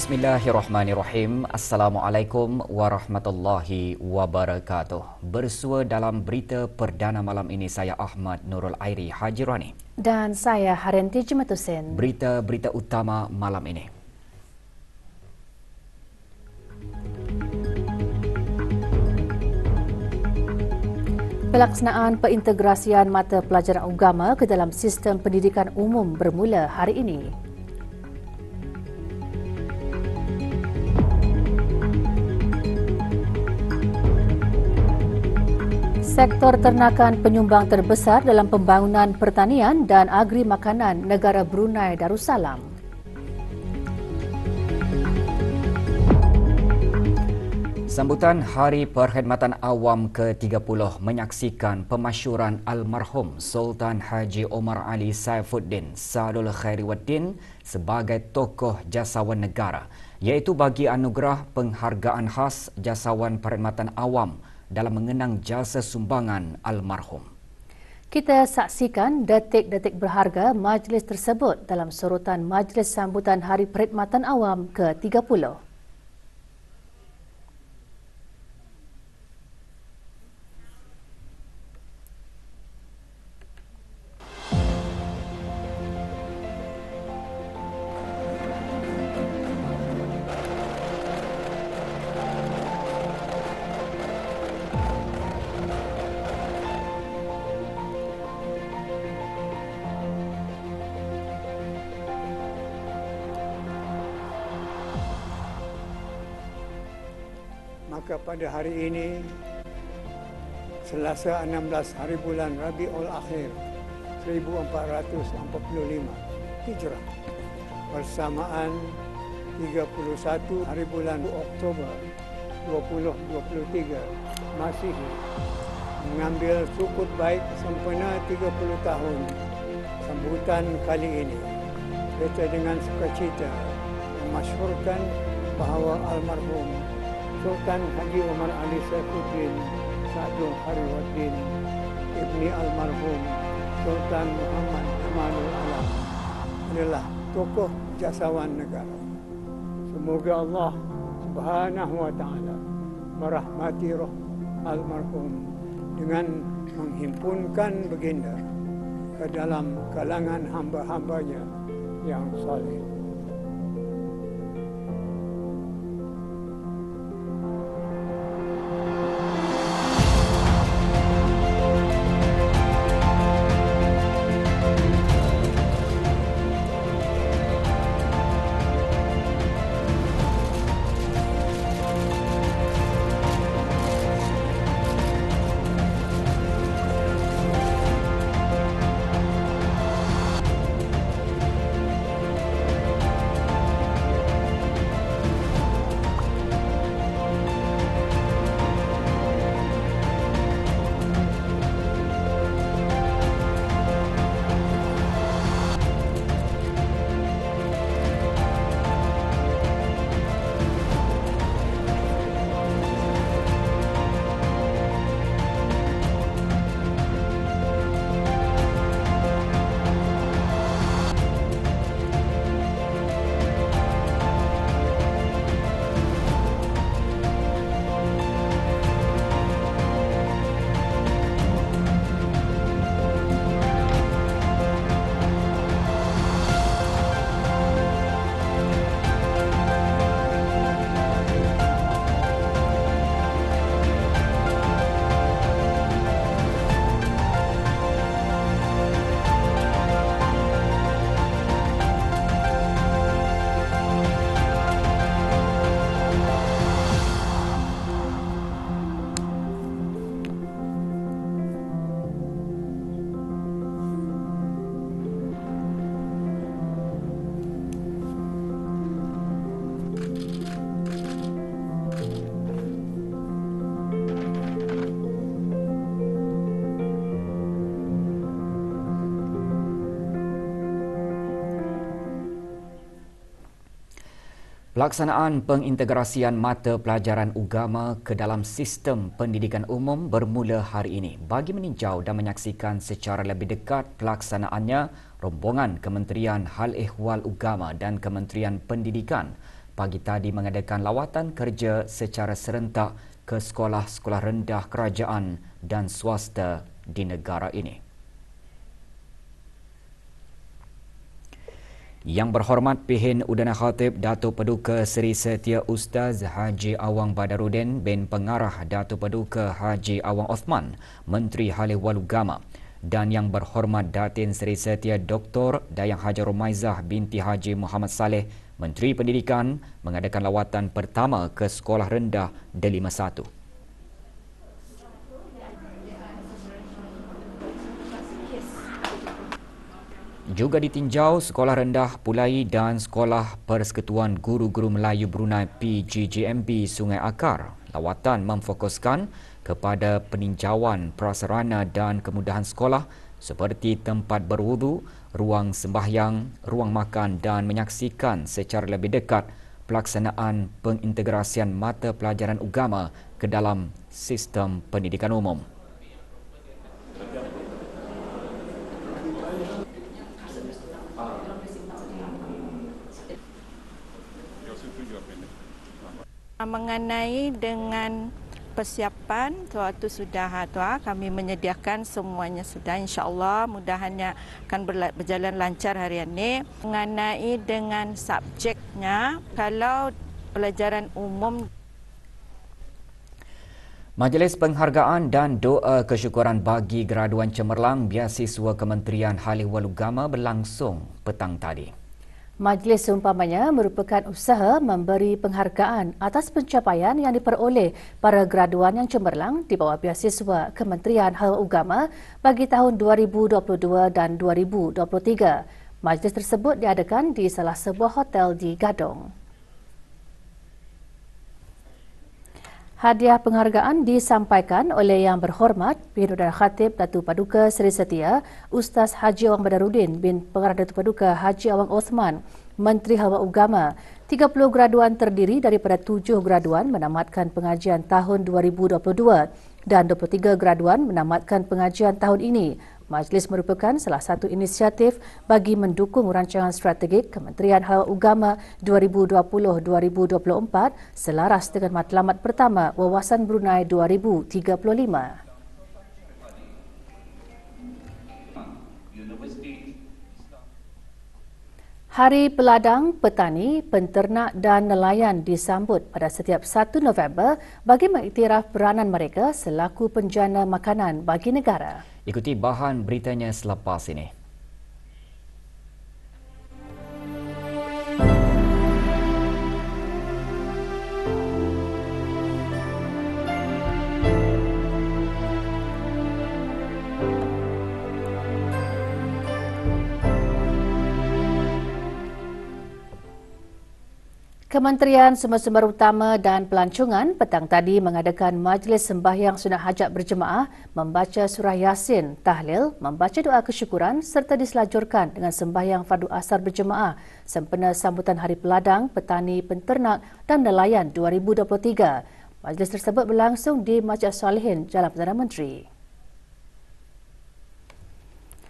Bismillahirrahmanirrahim. Assalamualaikum warahmatullahi wabarakatuh. Bersua dalam berita perdana malam ini saya Ahmad Nurul Airi Hajirani. Dan saya Haryanti Jematusen. Berita-berita utama malam ini. Pelaksanaan perintegrasian mata pelajaran agama ke dalam sistem pendidikan umum bermula hari ini. Sektor ternakan penyumbang terbesar dalam pembangunan pertanian dan agri makanan negara Brunei Darussalam. Sambutan Hari Perkhidmatan Awam ke-30 menyaksikan pemasyuran almarhum Sultan Haji Omar Ali Saifuddin Saadul Khairiwaddin sebagai tokoh jasawan negara, iaitu bagi anugerah penghargaan khas jasawan perkhidmatan awam dalam mengenang jasa sumbangan almarhum. Kita saksikan detik-detik berharga majlis tersebut dalam sorutan Majlis Sambutan Hari Perkhidmatan Awam ke-30. Maka pada hari ini, Selasa 16 hari bulan Rabiul Akhir 1445 Hijrah, bersamaan 31 hari bulan Oktober 2023 Masihi, mengambil sukut baik sempena 30 tahun sambutan kali ini. Kita dengan sukacita memasyhurkan bahawa almarhum Sultan Haji Omar Ali Saifuddin Saadul Khairiwaddin ibni almarhum Sultan Muhammad Amanul Alam adalah tokoh jasawan negara. Semoga Allah Subhanahu wa taala merahmati roh almarhum dengan menghimpunkan baginda ke dalam kalangan hamba-hambanya yang saleh. Pelaksanaan pengintegrasian mata pelajaran agama ke dalam sistem pendidikan umum bermula hari ini. Bagi meninjau dan menyaksikan secara lebih dekat pelaksanaannya, rombongan Kementerian Hal Ehwal Agama dan Kementerian Pendidikan pagi tadi mengadakan lawatan kerja secara serentak ke sekolah-sekolah rendah kerajaan dan swasta di negara ini. Yang berhormat Pihin Udana Khatib Datuk Paduka Seri Setia Ustaz Haji Awang Badarudin bin Pengarah Datuk Paduka Haji Awang Osman, Menteri Halih Walugama, dan Yang berhormat Datin Seri Setia Dr. Dayang Haji Rumaizah binti Haji Muhammad Saleh, Menteri Pendidikan, mengadakan lawatan pertama ke Sekolah Rendah Delima 1. Juga ditinjau Sekolah Rendah Pulai dan Sekolah Persekutuan Guru-Guru Melayu Brunei PGGMB Sungai Akar. Lawatan memfokuskan kepada peninjauan prasarana dan kemudahan sekolah seperti tempat berwudu, ruang sembahyang, ruang makan dan menyaksikan secara lebih dekat pelaksanaan pengintegrasian mata pelajaran agama ke dalam sistem pendidikan umum. Mengenai dengan persiapan suatu sudah kami menyediakan semuanya sudah, insya-Allah mudahannya akan berjalan lancar hari ini. Mengenai dengan subjeknya, kalau pelajaran umum, Majlis Penghargaan dan Doa Kesyukuran bagi graduan cemerlang Beasiswa Kementerian Halih Walugama berlangsung petang tadi. Majlis seumpamanya merupakan usaha memberi penghargaan atas pencapaian yang diperoleh para graduan yang cemerlang di bawah Beasiswa Kementerian Halih Walugama bagi tahun 2022 dan 2023. Majlis tersebut diadakan di salah sebuah hotel di Gadong. Hadiah penghargaan disampaikan oleh Yang berhormat Pihin Udana Khatib Datuk Paduka Seri Setia Ustaz Haji Awang Badarudin bin Pengarah Datuk Paduka Haji Awang Osman, Menteri Halih Walugama. 30 graduan terdiri daripada 7 graduan menamatkan pengajian tahun 2022 dan 23 graduan menamatkan pengajian tahun ini. Majlis merupakan salah satu inisiatif bagi mendukung rancangan strategik Kementerian Halih Walugama 2020-2024 selaras dengan matlamat pertama Wawasan Brunei 2035. Hari Peladang, Petani, Penternak dan Nelayan disambut pada setiap 1 November bagi mengiktiraf peranan mereka selaku penjana makanan bagi negara. Ikuti bahan beritanya selepas ini. Kementerian Sumber-Sumber Utama dan Pelancongan petang tadi mengadakan majlis sembahyang sunat hajat berjemaah, membaca surah Yasin, tahlil, membaca doa kesyukuran serta diselajurkan dengan sembahyang fardu asar berjemaah sempena sambutan Hari Peladang, Petani, Penternak dan Nelayan 2023. Majlis tersebut berlangsung di Masjid Salihin, Jalan Perdana Menteri.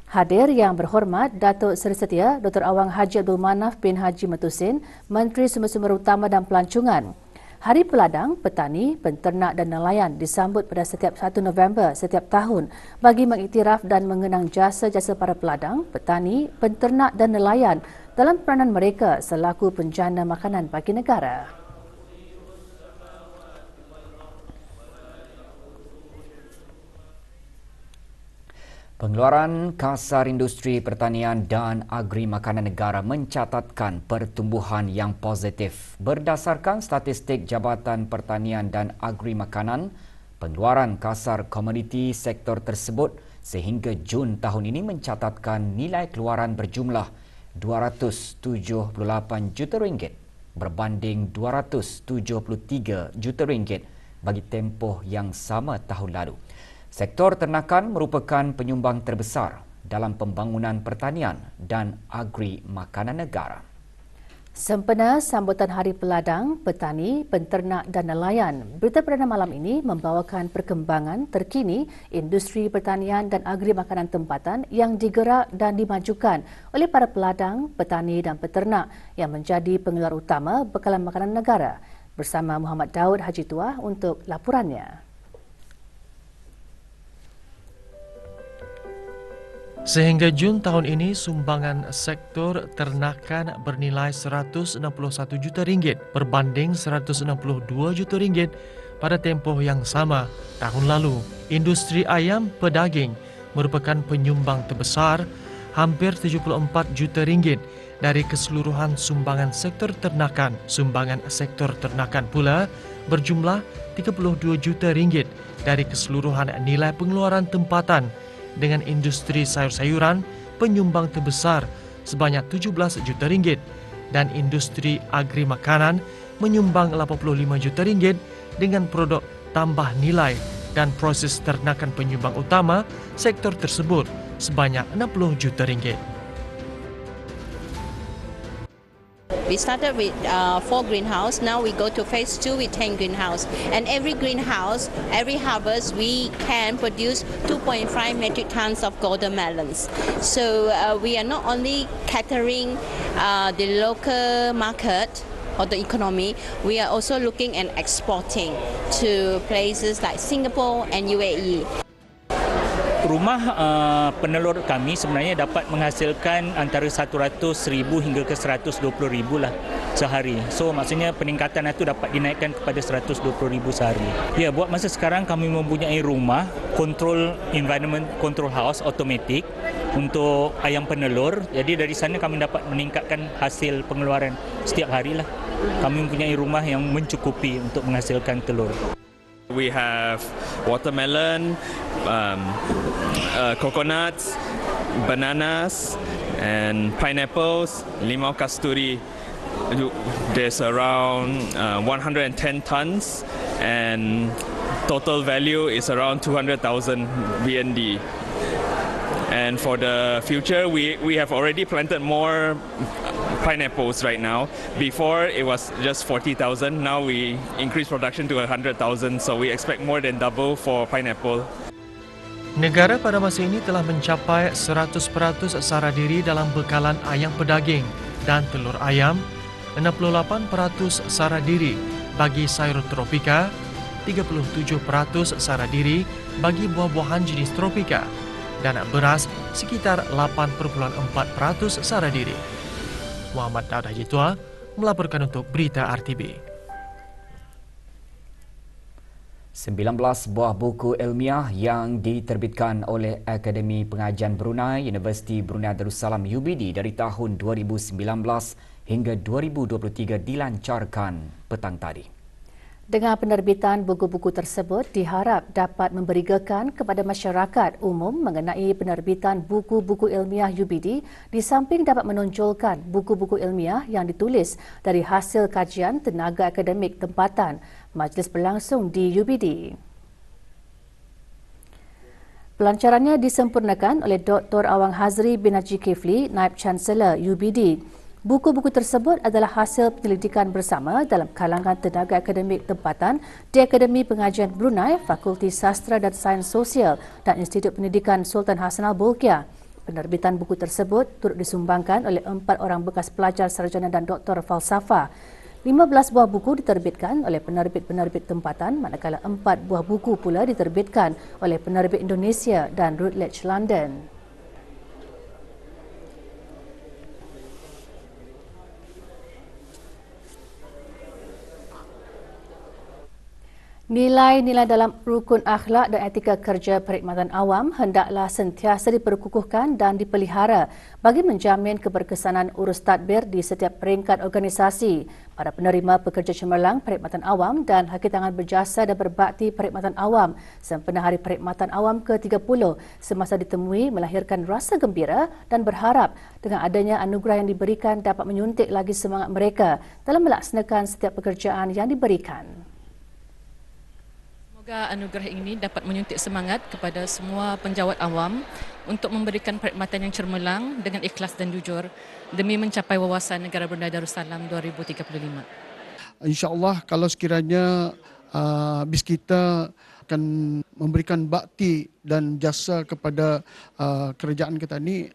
Hadir Yang berhormat Datuk Seri Setia Dr. Awang Haji Abdul Manaf bin Haji Matusin, Menteri Sumber-Sumber Utama dan Pelancongan. Hari Peladang, Petani, Penternak dan Nelayan disambut pada setiap 1 November setiap tahun bagi mengiktiraf dan mengenang jasa-jasa para peladang, petani, penternak dan nelayan dalam peranan mereka selaku penjana makanan bagi negara. Pengeluaran kasar industri pertanian dan agri makanan negara mencatatkan pertumbuhan yang positif. Berdasarkan statistik Jabatan Pertanian dan Agri Makanan, pengeluaran kasar komoditi sektor tersebut sehingga Jun tahun ini mencatatkan nilai keluaran berjumlah RM278 juta berbanding RM273 juta bagi tempoh yang sama tahun lalu. Sektor ternakan merupakan penyumbang terbesar dalam pembangunan pertanian dan agri makanan negara. Sempena sambutan Hari Peladang, Petani, Penternak dan Nelayan, Berita Perdana malam ini membawakan perkembangan terkini industri pertanian dan agri makanan tempatan yang digerak dan dimajukan oleh para peladang, petani dan peternak yang menjadi pengeluar utama bekalan makanan negara. Bersama Muhammad Daud Haji Tuah untuk laporannya. Sehingga Jun tahun ini, sumbangan sektor ternakan bernilai RM161 juta berbanding RM162 juta pada tempoh yang sama tahun lalu. Industri ayam pedaging merupakan penyumbang terbesar, hampir RM74 juta dari keseluruhan sumbangan sektor ternakan. Sumbangan sektor ternakan pula berjumlah RM32 juta dari keseluruhan nilai pengeluaran tempatan, dengan industri sayur-sayuran penyumbang terbesar sebanyak RM17 juta dan industri agri makanan menyumbang RM85 juta dengan produk tambah nilai dan proses ternakan penyumbang utama sektor tersebut sebanyak RM60 juta. We started with 4 greenhouse. Now we go to phase 2 with 10 greenhouse. And every greenhouse, every harvest, we can produce 2.5 metric tons of golden melons. So we are not only catering the local market or the economy, we are also looking and exporting to places like Singapore and UAE. Rumah penelur kami sebenarnya dapat menghasilkan antara 100,000 hingga ke 120,000 lah sehari. So maksudnya peningkatan itu dapat dinaikkan kepada 120,000 sehari. Ya, buat masa sekarang kami mempunyai rumah control environment control house automatic untuk ayam penelur. Jadi dari sana kami dapat meningkatkan hasil pengeluaran setiap hari lah. Kami mempunyai rumah yang mencukupi untuk menghasilkan telur. We have watermelon, coconuts, bananas, and pineapples, limau kasturi. There's around 110 tons, and total value is around 200,000 BND. And for the future, we have already planted more pineapples right now. Before it was just 40,000. Now we increase production to 100,000. So we expect more than double for pineapple. Negara pada masa ini telah mencapai 100% sara diri dalam bekalan ayam pedaging dan telur ayam, 68% sara diri bagi sayur tropika, 37% sara diri bagi buah-buahan jenis tropika, dan beras sekitar 8,4% sara diri. Muhammad Daud Haji Tuah melaporkan untuk Berita RTB. 19 buah buku ilmiah yang diterbitkan oleh Akademi Pengajian Brunei, Universiti Brunei Darussalam UBD dari tahun 2019 hingga 2023 dilancarkan petang tadi. Dengan penerbitan buku-buku tersebut diharap dapat memberi gekan kepada masyarakat umum mengenai penerbitan buku-buku ilmiah UBD di samping dapat menonjolkan buku-buku ilmiah yang ditulis dari hasil kajian tenaga akademik tempatan. Majlis berlangsung di UBD. Pelancarannya disempurnakan oleh Dr. Awang Hazri bin Haji Kifli, Naib Chancellor UBD. Buku-buku tersebut adalah hasil penyelidikan bersama dalam kalangan tenaga akademik tempatan di Akademi Pengajian Brunei, Fakulti Sastra dan Sains Sosial dan Institut Pendidikan Sultan Hassanal Bolkiah. Penerbitan buku tersebut turut disumbangkan oleh 4 orang bekas pelajar sarjana dan doktor falsafah. 15 buah buku diterbitkan oleh penerbit-penerbit tempatan, manakala 4 buah buku pula diterbitkan oleh penerbit Indonesia dan Routledge London. Nilai-nilai dalam rukun akhlak dan etika kerja perkhidmatan awam hendaklah sentiasa diperkukuhkan dan dipelihara bagi menjamin keberkesanan urus tadbir di setiap peringkat organisasi. Para penerima pekerja cemerlang perkhidmatan awam dan hakitangan berjasa dan berbakti perkhidmatan awam sempena Hari Perkhidmatan Awam ke-30 semasa ditemui melahirkan rasa gembira dan berharap dengan adanya anugerah yang diberikan dapat menyuntik lagi semangat mereka dalam melaksanakan setiap pekerjaan yang diberikan. Semoga anugerah ini dapat menyuntik semangat kepada semua penjawat awam untuk memberikan perkhidmatan yang cermelang dengan ikhlas dan jujur demi mencapai wawasan Negara Brunei Darussalam 2035. InsyaAllah kalau sekiranya BIS kita akan memberikan bakti dan jasa kepada kerajaan kita ni,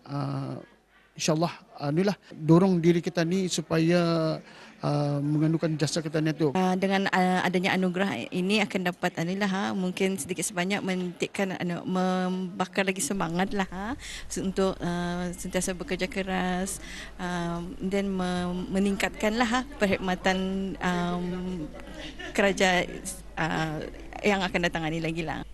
InsyaAllah inilah dorong diri kita ni supaya mengandungkan jasa kita ni tu. Dengan adanya anugerah ini akan dapat mungkin sedikit sebanyak mentikkan membakar lagi semangat untuk sentiasa bekerja keras dan meningkatkanlah perkhidmatan kerajaan yang akan datang ini lagi lah.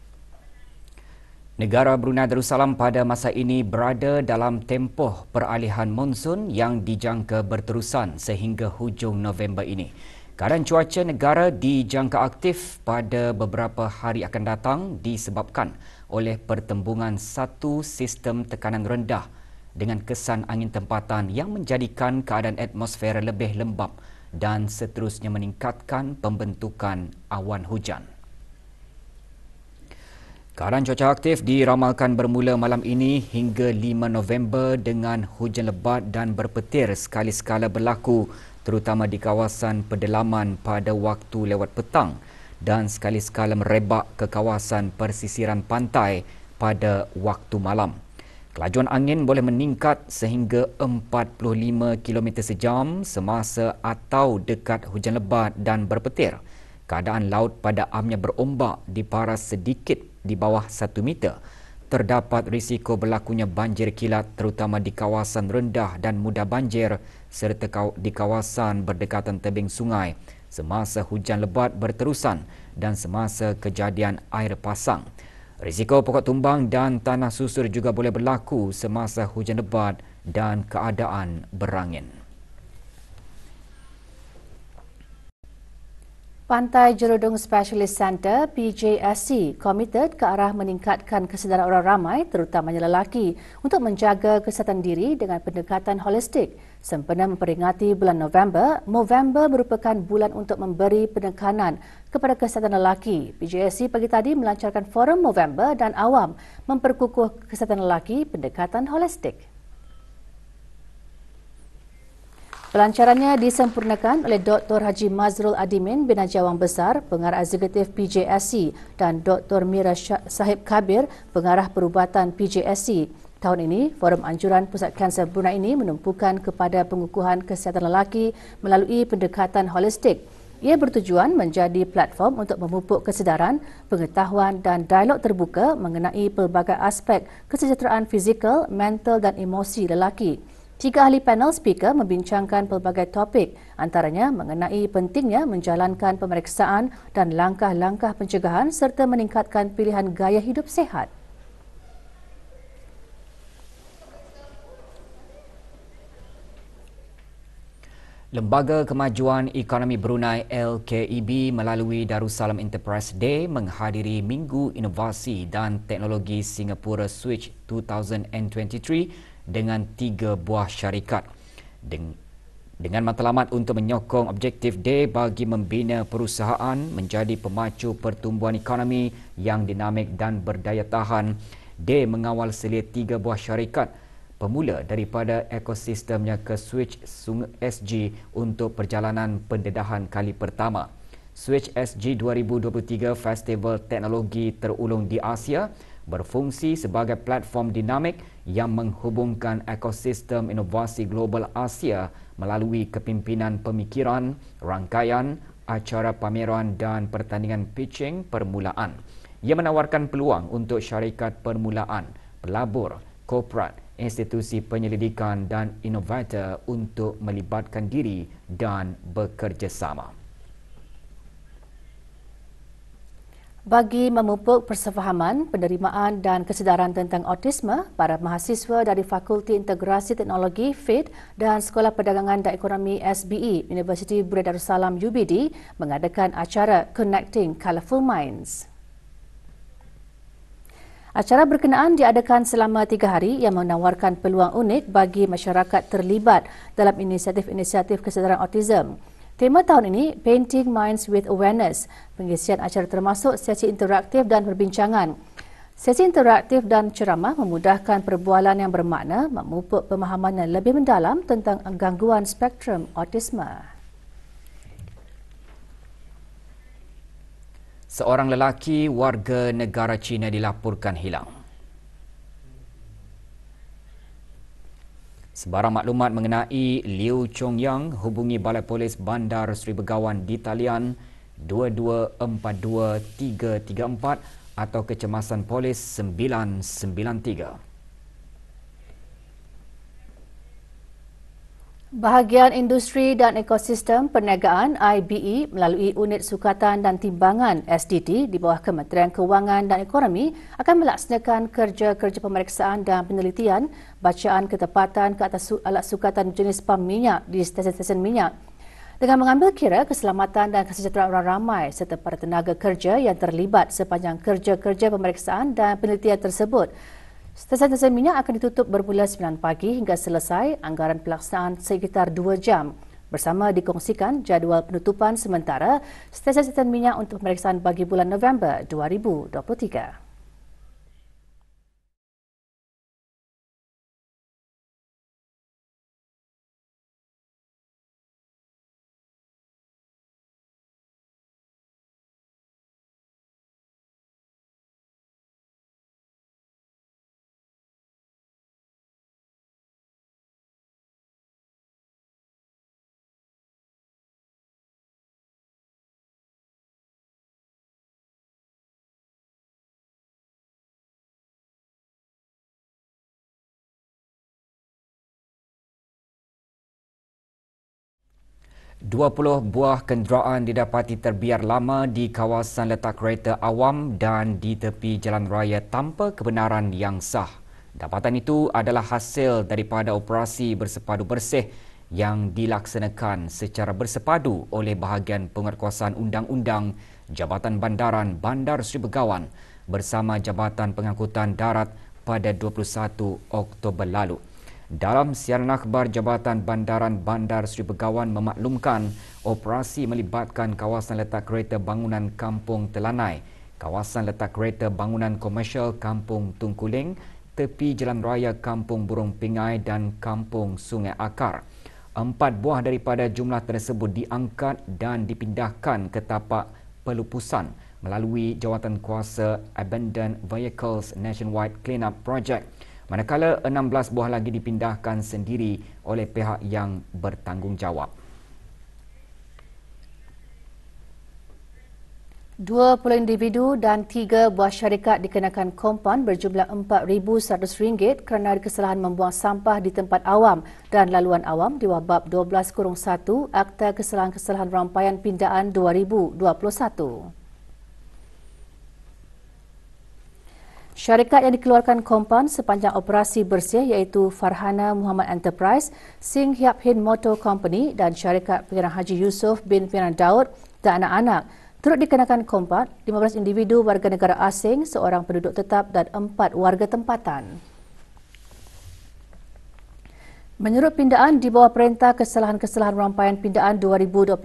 Negara Brunei Darussalam pada masa ini berada dalam tempoh peralihan monsun yang dijangka berterusan sehingga hujung November ini. Keadaan cuaca negara dijangka aktif pada beberapa hari akan datang disebabkan oleh pertembungan satu sistem tekanan rendah dengan kesan angin tempatan yang menjadikan keadaan atmosfer lebih lembap dan seterusnya meningkatkan pembentukan awan hujan. Keadaan cuaca aktif diramalkan bermula malam ini hingga 5 November dengan hujan lebat dan berpetir sekali-sekala berlaku terutama di kawasan pedalaman pada waktu lewat petang dan sekali-sekala merebak ke kawasan persisiran pantai pada waktu malam. Kelajuan angin boleh meningkat sehingga 45 km sejam semasa atau dekat hujan lebat dan berpetir. Keadaan laut pada amnya berombak diparas sedikit di bawah 1 meter. Terdapat risiko berlakunya banjir kilat terutama di kawasan rendah dan mudah banjir serta di kawasan berdekatan tebing sungai semasa hujan lebat berterusan dan semasa kejadian air pasang. Risiko pokok tumbang dan tanah susur juga boleh berlaku semasa hujan lebat dan keadaan berangin. Pantai Jerudong Specialist Centre PJSC komited ke arah meningkatkan kesedaran orang ramai terutamanya lelaki untuk menjaga kesihatan diri dengan pendekatan holistik. Sempena memperingati bulan November merupakan bulan untuk memberi penekanan kepada kesihatan lelaki. PJSC pagi tadi melancarkan forum November dan awam memperkukuh kesihatan lelaki pendekatan holistik. Pelancarannya disempurnakan oleh Dr. Haji Mazrul Adimin bin Haji Awang Besar, Pengarah Eksekutif PJSC dan Dr. Mira Sahib Kabir, Pengarah Perubatan PJSC. Tahun ini, Forum Anjuran Pusat Kanser Brunei ini menumpukan kepada pengukuhan kesihatan lelaki melalui pendekatan holistik. Ia bertujuan menjadi platform untuk memupuk kesedaran, pengetahuan dan dialog terbuka mengenai pelbagai aspek kesejahteraan fizikal, mental dan emosi lelaki. 3 ahli panel speaker membincangkan pelbagai topik, antaranya mengenai pentingnya menjalankan pemeriksaan dan langkah-langkah pencegahan serta meningkatkan pilihan gaya hidup sihat. Lembaga Kemajuan Ekonomi Brunei LKEB melalui Darussalam Enterprise Day menghadiri Minggu Inovasi dan Teknologi Singapura Switch 2023 dengan 3 buah syarikat. Dengan matlamat untuk menyokong objektif Day bagi membina perusahaan menjadi pemacu pertumbuhan ekonomi yang dinamik dan berdaya tahan, Day mengawal selia 3 buah syarikat pemula daripada ekosistemnya ke Switch SG untuk perjalanan pendedahan kali pertama. Switch SG 2023 Festival Teknologi terulung di Asia berfungsi sebagai platform dinamik yang menghubungkan ekosistem inovasi global Asia melalui kepimpinan pemikiran, rangkaian, acara pameran dan pertandingan pitching permulaan. Ia menawarkan peluang untuk syarikat permulaan, pelabur, korporat, institusi penyelidikan dan inovator untuk melibatkan diri dan bekerjasama. Bagi memupuk persefahaman, penerimaan dan kesedaran tentang autisme, para mahasiswa dari Fakulti Integrasi Teknologi FIT dan Sekolah Perdagangan dan Ekonomi SBE Universiti Brunei Darussalam UBD mengadakan acara Connecting Colourful Minds. Acara berkenaan diadakan selama 3 hari yang menawarkan peluang unik bagi masyarakat terlibat dalam inisiatif-inisiatif kesedaran autism. Tema tahun ini, Painting Minds with Awareness. Pengisian acara termasuk sesi interaktif dan perbincangan. Sesi interaktif dan ceramah memudahkan perbualan yang bermakna, memupuk pemahaman yang lebih mendalam tentang gangguan spektrum autisme. Seorang lelaki warga negara China dilaporkan hilang. Sebarang maklumat mengenai Liu Chongyang hubungi Balai Polis Bandar Seri Begawan di talian 2242-334 atau Kecemasan Polis 993. Bahagian Industri dan Ekosistem Perniagaan IBE melalui Unit Sukatan dan Timbangan SDT di bawah Kementerian Kewangan dan Ekonomi akan melaksanakan kerja-kerja pemeriksaan dan penelitian bacaan ketepatan ke atas alat sukatan jenis pam minyak di stesen-stesen minyak dengan mengambil kira keselamatan dan kesejahteraan orang ramai serta para tenaga kerja yang terlibat sepanjang kerja-kerja pemeriksaan dan penelitian tersebut. Stesen-stesen minyak akan ditutup bermula 9 pagi hingga selesai anggaran pelaksanaan sekitar 2 jam. Bersama dikongsikan jadual penutupan sementara stesen-stesen minyak untuk pemeriksaan bagi bulan November 2023. Dua 20 buah kenderaan didapati terbiar lama di kawasan letak kereta awam dan di tepi jalan raya tanpa kebenaran yang sah. Dapatan itu adalah hasil daripada operasi bersepadu bersih yang dilaksanakan secara bersepadu oleh bahagian penguatkuasaan undang-undang Jabatan Bandaran Bandar Seri Begawan bersama Jabatan Pengangkutan Darat pada 21 Oktober lalu. Dalam siaran akhbar, Jabatan Bandaran Bandar Seri Begawan memaklumkan operasi melibatkan kawasan letak kereta bangunan Kampung Telanai, kawasan letak kereta bangunan komersial Kampung Tungkuling, tepi jalan raya Kampung Burung Pingai dan Kampung Sungai Akar. 4 buah daripada jumlah tersebut diangkat dan dipindahkan ke tapak pelupusan melalui Jawatan Kuasa Abandoned Vehicles Nationwide Cleanup Project. Manakala 16 buah lagi dipindahkan sendiri oleh pihak yang bertanggungjawab. 20 individu dan 3 buah syarikat dikenakan kompaun berjumlah RM4,100 kerana kesalahan membuang sampah di tempat awam dan laluan awam di bawah bab 12-1 Akta Kesalahan-Kesalahan Rampaian Pindaan 2021. Syarikat yang dikeluarkan kompaun sepanjang operasi bersih iaitu Farhana Muhammad Enterprise, Sing Hiap Hin Motor Company dan syarikat Pengarah Haji Yusof bin Piran Daud dan anak-anak turut dikenakan kompaun 15 individu warga negara asing, seorang penduduk tetap dan 4 warga tempatan. Menurut pindaan di bawah Perintah Kesalahan-Kesalahan Rampaian Pindaan 2021,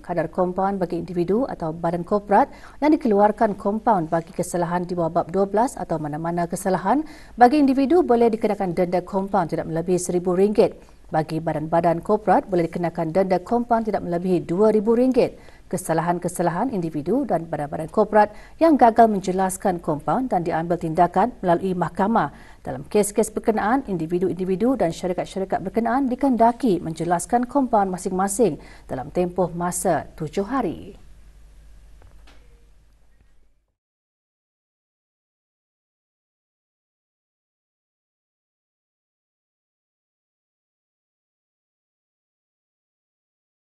kadar kompaun bagi individu atau badan korporat yang dikeluarkan kompaun bagi kesalahan di bawah bab 12 atau mana-mana kesalahan bagi individu boleh dikenakan denda kompaun tidak melebihi RM1,000. Bagi badan-badan korporat boleh dikenakan denda kompaun tidak melebihi RM2,000. Kesalahan-kesalahan individu dan badan-badan korporat yang gagal menjelaskan kompaun dan diambil tindakan melalui mahkamah. Dalam kes-kes berkenaan, individu-individu dan syarikat-syarikat berkenaan dikehendaki menjelaskan kompaun masing-masing dalam tempoh masa 7 hari.